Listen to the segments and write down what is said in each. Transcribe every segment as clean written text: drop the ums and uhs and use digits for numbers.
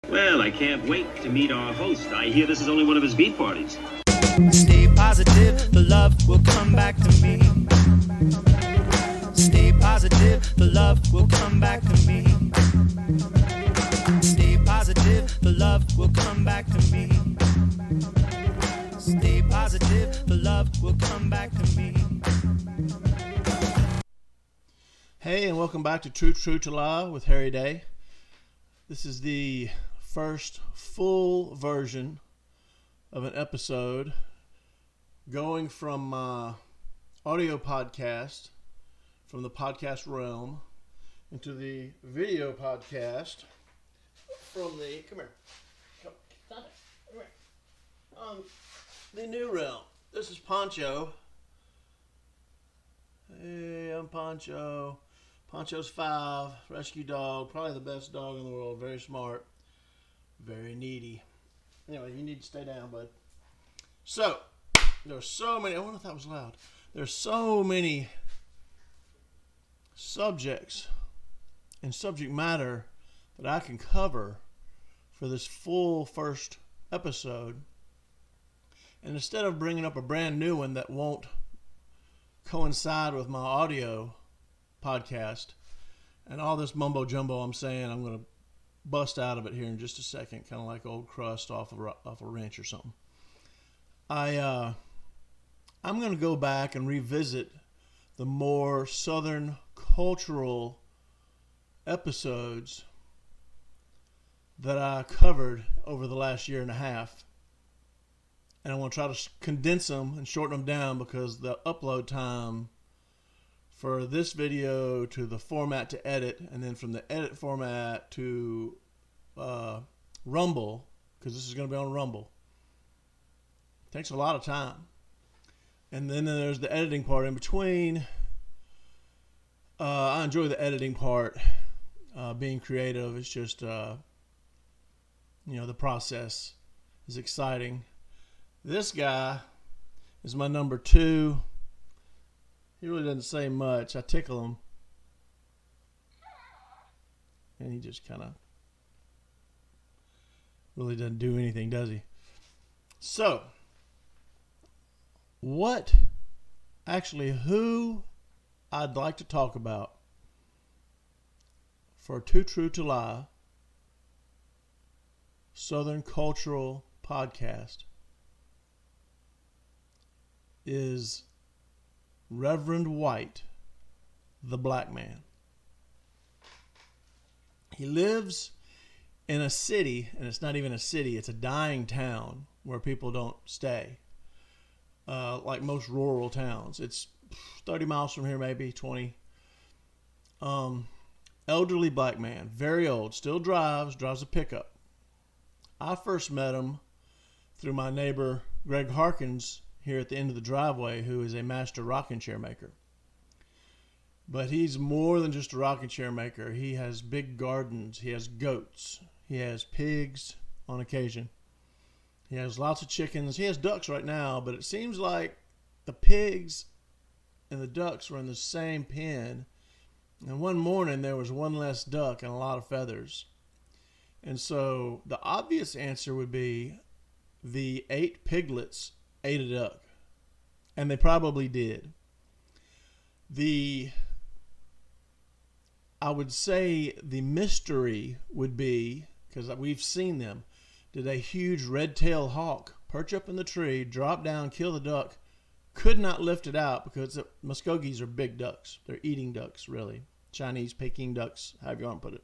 Well, I can't wait to meet our host. I hear this is only one of his beat parties. Stay positive, the love will come back to me. Stay positive, the love will come back to me. Stay positive, the love will come back to me. Stay positive, the love will come back to me. Hey, and welcome back to True to Lie with Harry Day. This is the first full version of an episode going from my audio podcast from the podcast realm into the video podcast from the the new realm. This is Poncho. Hey, I'm Poncho. Poncho's 5, rescue dog, probably the best dog in the world, very smart, very needy. Anyway, you need to stay down, bud. So, there's so many, I wonder if that was loud. There's so many subjects and subject matter that I can cover for this full first episode. And instead of bringing up a brand new one that won't coincide with my audio podcast and all this mumbo jumbo I'm saying, I'm going to bust out of it here in just a second, kind of like old crust off a wrench or something. I'm going to go back and revisit the more Southern cultural episodes that I covered over the last year and a half. And I want to try to condense them and shorten them down because the upload time for this video to the format to edit, and then from the edit format to Rumble, because this is going to be on Rumble, takes a lot of time. And then there's the editing part in between. I enjoy the editing part, being creative. It's just, the process is exciting. This guy is my number 2. He really doesn't say much. I tickle him. And he just kind of really doesn't do anything, does he? So, who I'd like to talk about for Too True to Lie Southern Cultural Podcast is Reverend White, the black man. He lives in a city, and it's not even a city, it's a dying town where people don't stay. Like most rural towns. It's 30 miles from here, maybe 20. Elderly black man, very old, still drives a pickup. I first met him through my neighbor, Greg Harkins, here at the end of the driveway, who is a master rocking chair maker. But he's more than just a rocking chair maker. He has big gardens. He has goats. He has pigs on occasion. He has lots of chickens. He has ducks right now, but it seems like the pigs and the ducks were in the same pen. And one morning there was one less duck and a lot of feathers. And so the obvious answer would be the 8 piglets ate a duck. And they probably did. I would say the mystery would be, because we've seen them, did a huge red-tailed hawk perch up in the tree, drop down, kill the duck, could not lift it out because the Muskogees are big ducks. They're eating ducks, really. Chinese Peking ducks, however you want to put it.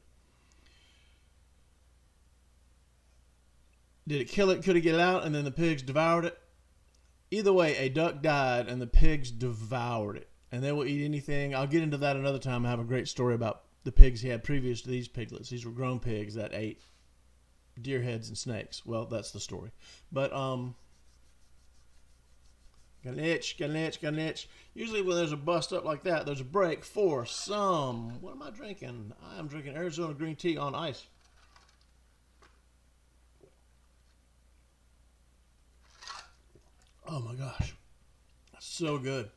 Did it kill it? Could it get it out? And then the pigs devoured it? Either way, a duck died and the pigs devoured it. And they will eat anything. I'll get into that another time. I have a great story about the pigs he had previous to these piglets. These were grown pigs that ate deer heads and snakes. Well, that's the story. But, got an itch. Usually when there's a bust up like that, there's a break for some. What am I drinking? I am drinking Arizona green tea on ice. Oh my gosh. That's so good.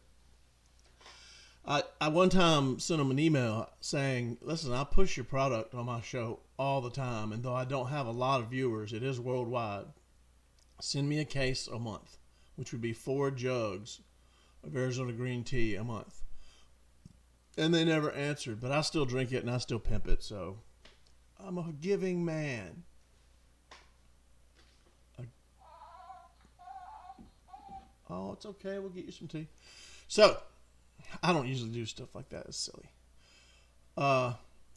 I one time sent him an email saying, listen, I push your product on my show all the time, and though I don't have a lot of viewers, it is worldwide. Send me a case a month, which would be 4 jugs of Arizona green tea a month. And they never answered, but I still drink it and I still pimp it, so I'm a giving man. Oh, it's okay. We'll get you some tea. So, I don't usually do stuff like that. It's silly.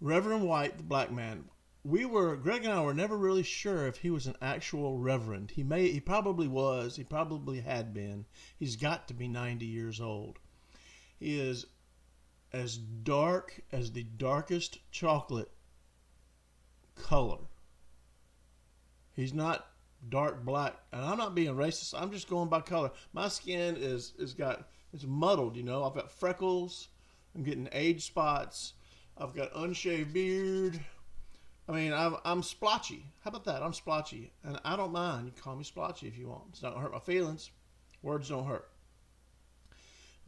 Reverend White, the black man. Greg and I were never really sure if he was an actual reverend. He probably was. He probably had been. He's got to be 90 years old. He is as dark as the darkest chocolate color. He's not dark black, and I'm not being racist. I'm just going by color. My skin is muddled, you know. I've got freckles. I'm getting age spots. I've got unshaved beard. I mean, I'm splotchy. How about that? I'm splotchy, and I don't mind. You can call me splotchy if you want. It's not gonna hurt my feelings. Words don't hurt.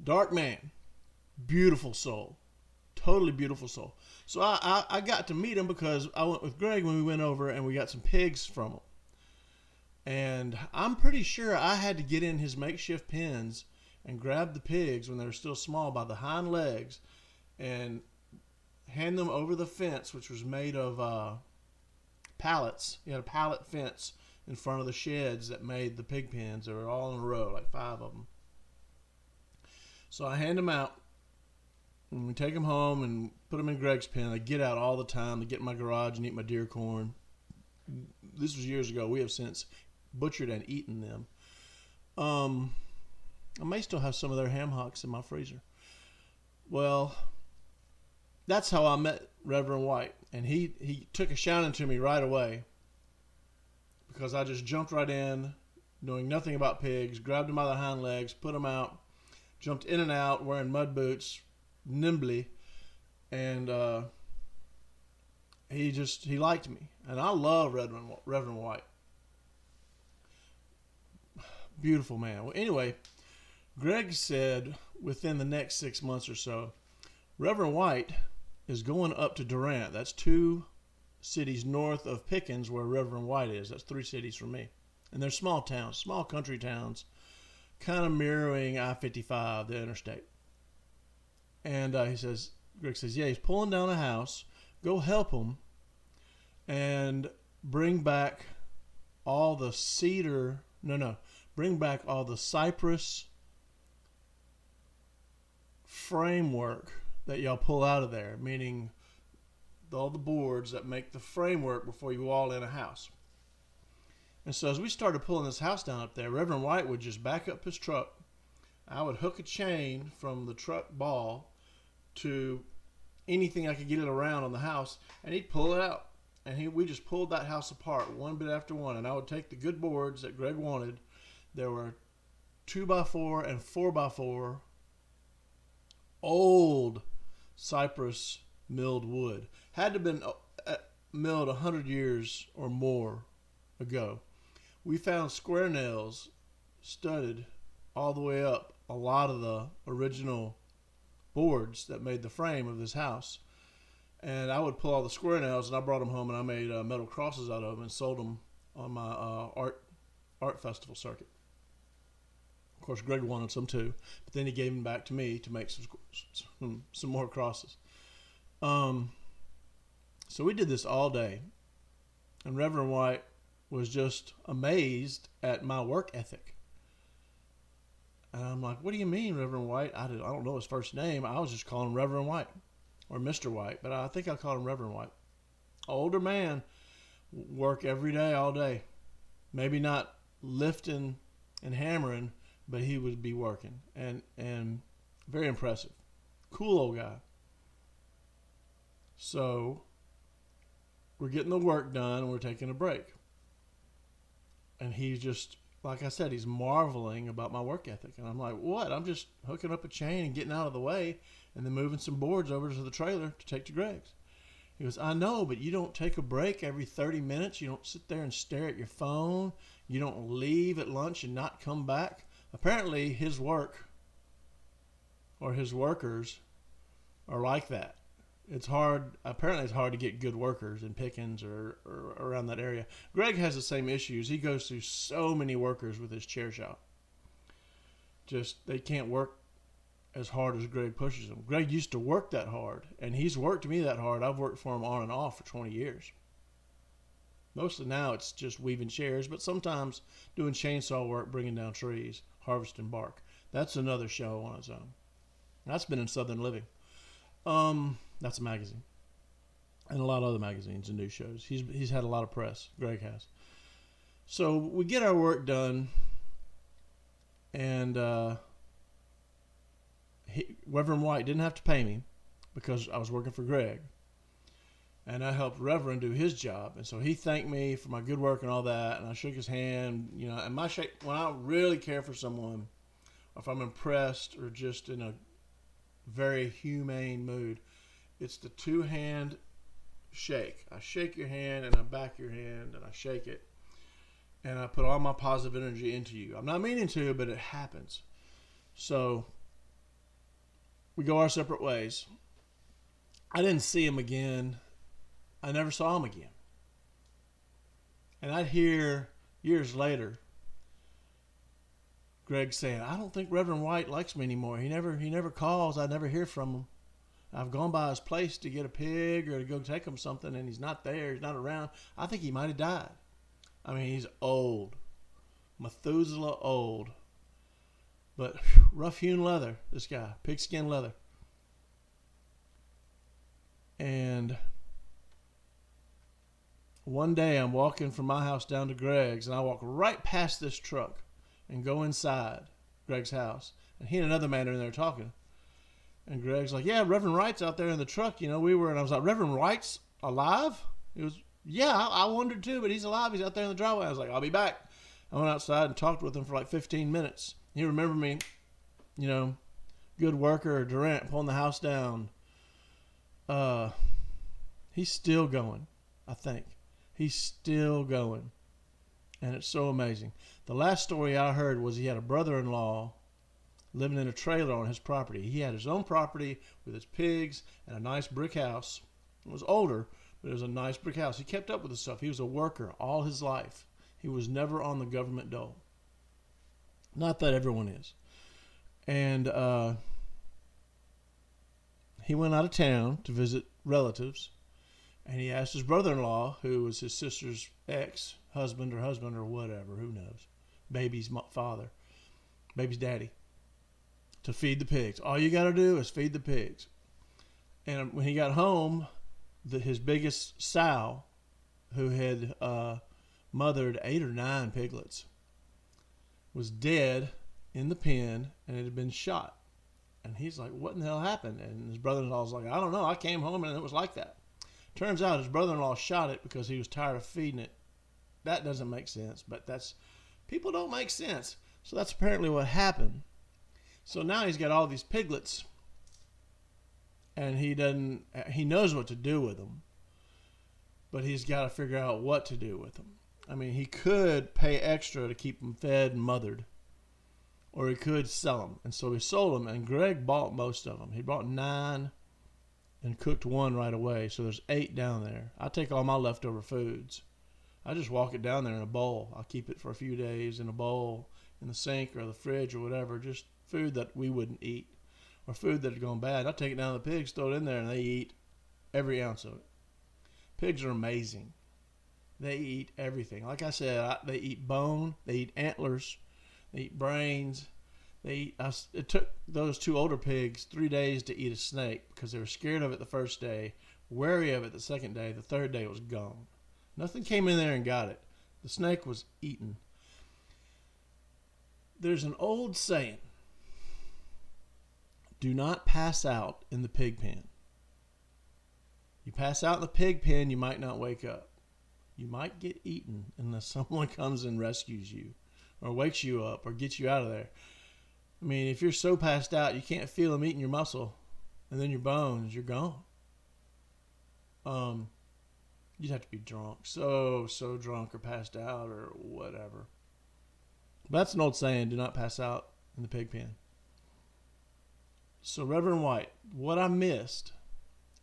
Dark man, beautiful soul, totally beautiful soul. So I got to meet him because I went with Greg when we went over and we got some pigs from him. And I'm pretty sure I had to get in his makeshift pens and grab the pigs when they were still small by the hind legs and hand them over the fence, which was made of pallets. You had a pallet fence in front of the sheds that made the pig pens. They were all in a row, like 5 of them. So I hand them out, and we take them home and put them in Greg's pen. They get out all the time. They get in my garage and eat my deer corn. This was years ago. We have since butchered and eaten them. I may still have some of their ham hocks in my freezer. Well, that's how I met Reverend White. And he took a shining to me right away because I just jumped right in, knowing nothing about pigs, grabbed them by the hind legs, put them out, jumped in and out wearing mud boots, nimbly, and he liked me. And I love Reverend White. Beautiful man. Well, anyway, Greg said within the next 6 months or so, Reverend White is going up to Durant. That's 2 cities north of Pickens where Reverend White is. That's 3 cities from me. And they're small towns, small country towns, kind of mirroring I-55, the interstate. And Greg says, yeah, he's pulling down a house. Go help him and bring back all the bring back all the cypress framework that y'all pull out of there, meaning all the boards that make the framework before you wall in a house. And so as we started pulling this house down up there, Reverend White would just back up his truck. I would hook a chain from the truck ball to anything I could get it around on the house, and he'd pull it out. And we just pulled that house apart one bit after one. And I would take the good boards that Greg wanted. There were 2x4 and 4x4 old cypress milled wood. Had to have been milled 100 years or more ago. We found square nails studded all the way up a lot of the original boards that made the frame of this house. And I would pull all the square nails, and I brought them home, and I made metal crosses out of them and sold them on my art festival circuit. Of course, Greg wanted some too, but then he gave them back to me to make some more crosses. So we did this all day, and Reverend White was just amazed at my work ethic. And I'm like, what do you mean, Reverend White? I don't know his first name. I was just calling him Reverend White. Or Mr. White, but I think I called him Reverend White. Older man, work every day, all day. Maybe not lifting and hammering, but he would be working. And very impressive. Cool old guy. So we're getting the work done and we're taking a break. And he's just, like I said, he's marveling about my work ethic. And I'm like, what? I'm just hooking up a chain and getting out of the way and then moving some boards over to the trailer to take to Greg's. He goes, I know, but you don't take a break every 30 minutes. You don't sit there and stare at your phone. You don't leave at lunch and not come back. Apparently his work or his workers are like that. It's hard. Apparently, it's hard to get good workers in Pickens or around that area. Greg has the same issues. He goes through so many workers with his chair shop. Just they can't work as hard as Greg pushes them. Greg used to work that hard, and he's worked me that hard. I've worked for him on and off for 20 years. Mostly now it's just weaving chairs, but sometimes doing chainsaw work, bringing down trees, harvesting bark. That's another show on its own. That's been in Southern Living. That's a magazine, and a lot of other magazines and news shows. He's had a lot of press. Greg has. So we get our work done, and Reverend White didn't have to pay me because I was working for Greg, and I helped Reverend do his job, and so he thanked me for my good work and all that, and I shook his hand, you know. And when I really care for someone, or if I'm impressed or just in a very humane mood, it's the two-hand shake. I shake your hand and I back your hand and I shake it, and I put all my positive energy into you. I'm not meaning to, but it happens. So we go our separate ways. I didn't see him again. I never saw him again. And I'd hear years later Greg saying, I don't think Reverend White likes me anymore. He never calls. I never hear from him. I've gone by his place to get a pig or to go take him something, and he's not there. He's not around. I think he might have died. I mean, he's old. Methuselah old. But rough-hewn leather, this guy. Pigskin leather. And one day I'm walking from my house down to Greg's, and I walk right past this truck and go inside Greg's house. And he and another man are in there talking. And Greg's like, yeah, Reverend White's out there in the truck. You know, and I was like, Reverend White's alive? He was, yeah, I wondered too, but he's alive. He's out there in the driveway. I was like, I'll be back. I went outside and talked with him for like 15 minutes. He remembered me, you know, good worker, Durant, pulling the house down. He's still going, I think. He's still going. And it's so amazing. The last story I heard was he had a brother-in-law living in a trailer on his property. He had his own property with his pigs and a nice brick house. It was older, but it was a nice brick house. He kept up with the stuff. He was a worker all his life. He was never on the government dole. Not that everyone is. And he went out of town to visit relatives, and he asked his brother-in-law, who was his sister's ex-husband or whatever, who knows, baby's father, baby's daddy, to feed the pigs. All you got to do is feed the pigs. And when he got home, his biggest sow, who had mothered 8 or 9 piglets, was dead in the pen, and it had been shot. And he's like, what in the hell happened? And his brother-in-law was like, I don't know. I came home and it was like that. Turns out his brother-in-law shot it because he was tired of feeding it. That doesn't make sense, but people don't make sense. So that's apparently what happened. So now he's got all these piglets, and he knows what to do with them, but he's got to figure out what to do with them. I mean, he could pay extra to keep them fed and mothered, or he could sell them. And so he sold them, and Greg bought most of them. He bought 9 and cooked 1 right away, so there's 8 down there. I take all my leftover foods. I just walk it down there in a bowl. I'll keep it for a few days in a bowl, in the sink or the fridge or whatever, just food that we wouldn't eat or food that had gone bad. I'll take it down to the pigs, throw it in there, and they eat every ounce of it. Pigs are amazing. They eat everything. Like I said, they eat bone, they eat antlers, they eat brains. It took those 2 older pigs 3 days to eat a snake because they were scared of it the first day, wary of it the second day. The third day it was gone. Nothing came in there and got it. The snake was eaten. There's an old saying, do not pass out in the pig pen. You pass out in the pig pen, you might not wake up. You might get eaten unless someone comes and rescues you or wakes you up or gets you out of there. I mean, if you're so passed out, you can't feel them eating your muscle and then your bones, you're gone. You'd have to be drunk, so drunk or passed out or whatever. But that's an old saying, do not pass out in the pig pen. So Reverend White, what I missed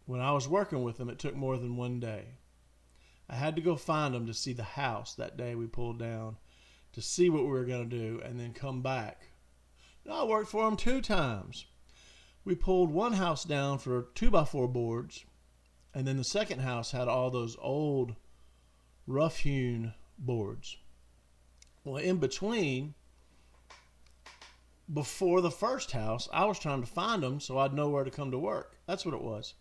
when I was working with him, it took more than one day. I had to go find him to see the house that day we pulled down, to see what we were going to do, and then come back. I worked for him 2 times. We pulled one house down for 2x4 boards, and then the second house had all those old rough-hewn boards. Well, in between, before the first house, I was trying to find them so I'd know where to come to work. That's what it was.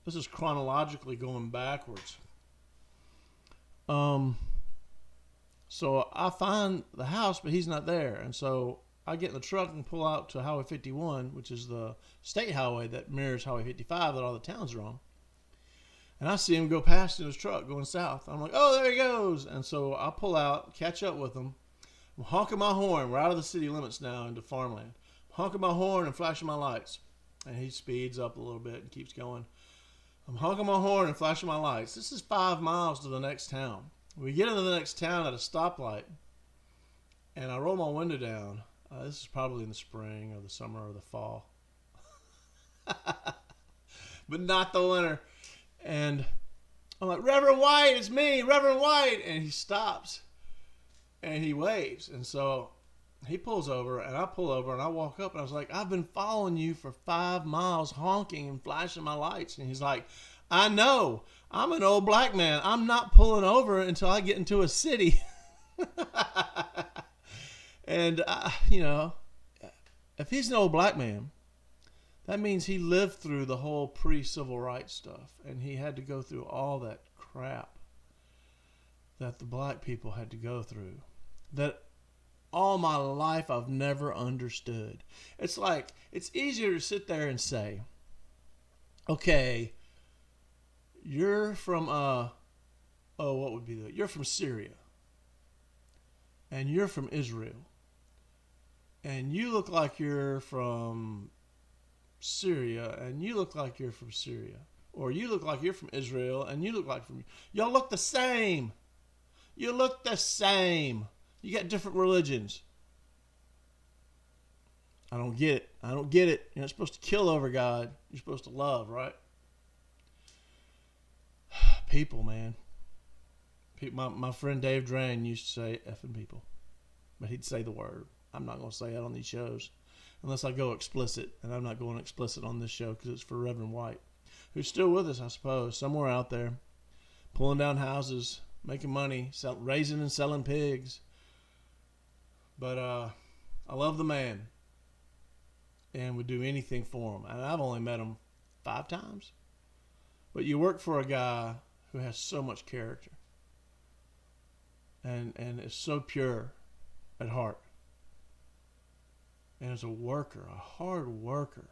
This is chronologically going backwards. So I find the house, but he's not there. And so I get in the truck and pull out to Highway 51, which is the state highway that mirrors Highway 55 that all the towns are on. And I see him go past in his truck going south. I'm like, oh, there he goes. And so I pull out, catch up with him. I'm honking my horn. We're out of the city limits now into farmland. I'm honking my horn and flashing my lights. And he speeds up a little bit and keeps going. I'm honking my horn and flashing my lights. This is 5 miles to the next town. We get into the next town at a stoplight, and I roll my window down. This is probably in the spring or the summer or the fall. But not the winter. And I'm like, Reverend White, it's me, Reverend White. And he stops, and he waves. And so he pulls over, and I pull over, and I walk up, and I was like, I've been following you for 5 miles, honking and flashing my lights. And he's like, I know. I'm an old black man. I'm not pulling over until I get into a city. And, if he's an old black man, that means he lived through the whole pre-civil rights stuff. And he had to go through all that crap that the black people had to go through. That all my life I've never understood. It's like, it's easier to sit there and say, okay, you're from, you're from Syria. And you're from Israel. And you look like you're from Syria. And you look like you're from Syria. Or you look like you're from Israel. And you look like from... Y'all look the same. You look the same. You got different religions. I don't get it. I don't get it. You're not supposed to kill over God. You're supposed to love, right? People, man. My friend Dave Drain used to say effing people. But he'd say the word. I'm not going to say it on these shows. Unless I go explicit. And I'm not going explicit on this show because it's for Reverend White. Who's still with us, I suppose. Somewhere out there. Pulling down houses. Making money. Raising and selling pigs. But I love the man. And would do anything for him. And I've only met him 5 times. But you work for a guy who has so much character. And is so pure at heart. And is a worker, a hard worker.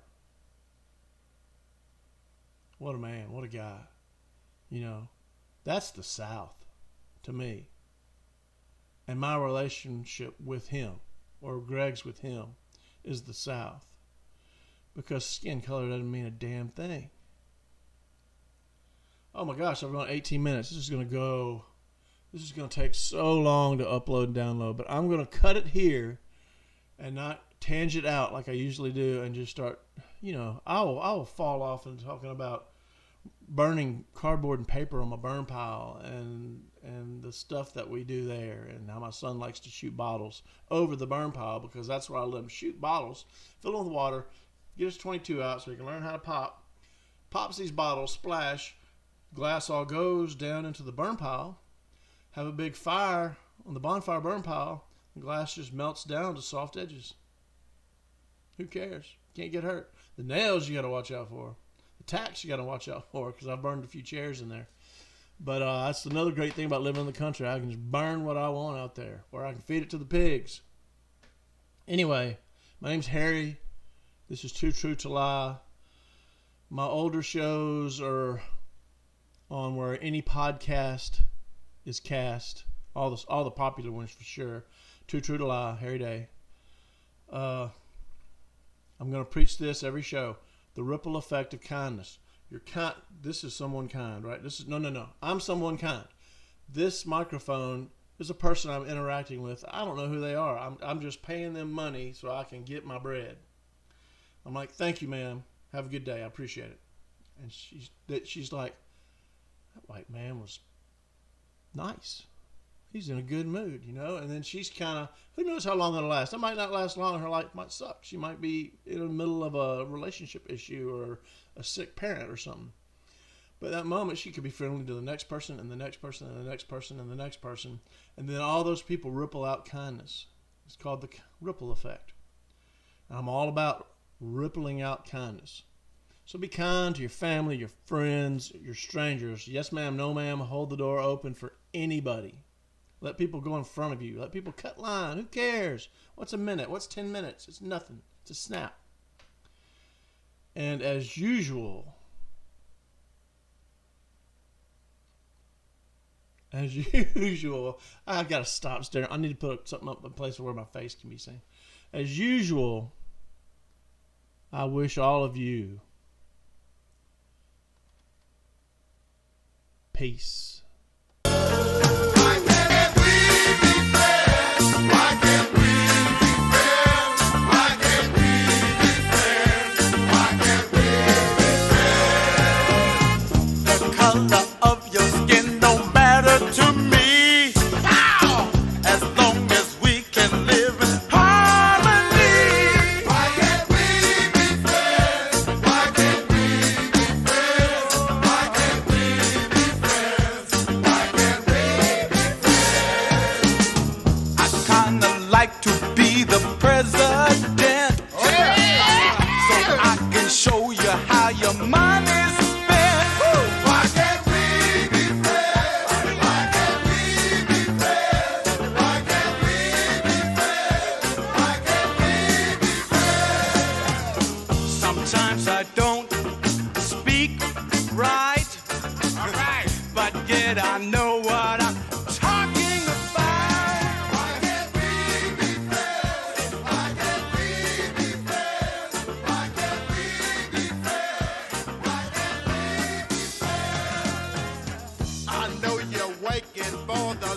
What a man, what a guy. You know, that's the South to me. And my relationship with him, or Greg's with him, is the South. Because skin color doesn't mean a damn thing. Oh my gosh, I've gone 18 minutes. This is going to take so long to upload and download. But I'm going to cut it here and not tangent out like I usually do and just start, I will fall off into talking about burning cardboard and paper on my burn pile and the stuff that we do there and how my son likes to shoot bottles over the burn pile because that's where I let him shoot bottles, fill them with water, get his 22 out so he can learn how to pop. Pops these bottles, splash, glass all goes down into the burn pile, have a big fire on the bonfire burn pile, the glass just melts down to soft edges. Who cares? Can't get hurt. The nails you got to watch out for. The tacks you got to watch out for because I've burned a few chairs in there. But that's another great thing about living in the country. I can just burn what I want out there or I can feed it to the pigs. Anyway, my name's Harry. This is Too True to Lie. My older shows are on where any podcast is cast. All the popular ones for sure. Too True to Lie, Harry Day. I'm going to preach this every show. The ripple effect of kindness. You're kind. This is someone kind, right? This is no. I'm someone kind. This microphone is a person I'm interacting with. I don't know who they are. I'm just paying them money so I can get my bread. I'm like, thank you, ma'am. Have a good day. I appreciate it. And she's like, that white man was nice. He's in a good mood, you know. And then she's kind of, who knows how long it'll last. It might not last long. Her life might suck. She might be in the middle of a relationship issue or a sick parent or something. But that moment, she could be friendly to the next person and the next person and the next person and the next person. And then all those people ripple out kindness. It's called the ripple effect. And I'm all about rippling out kindness. So be kind to your family, your friends, your strangers. Yes, ma'am, no, ma'am. Hold the door open for anybody. Let people go in front of you. Let people cut line. Who cares? What's a minute? What's 10 minutes? It's nothing. It's a snap. And as usual, I've got to stop staring. I need to put something up in a place where my face can be seen. As usual, I wish all of you peace. Sometimes I don't speak right, but yet I know what I'm talking about. Why can't we be friends? Why can't we be friends? Why can't we be friends? Why can't we be friends? I know you're waiting for the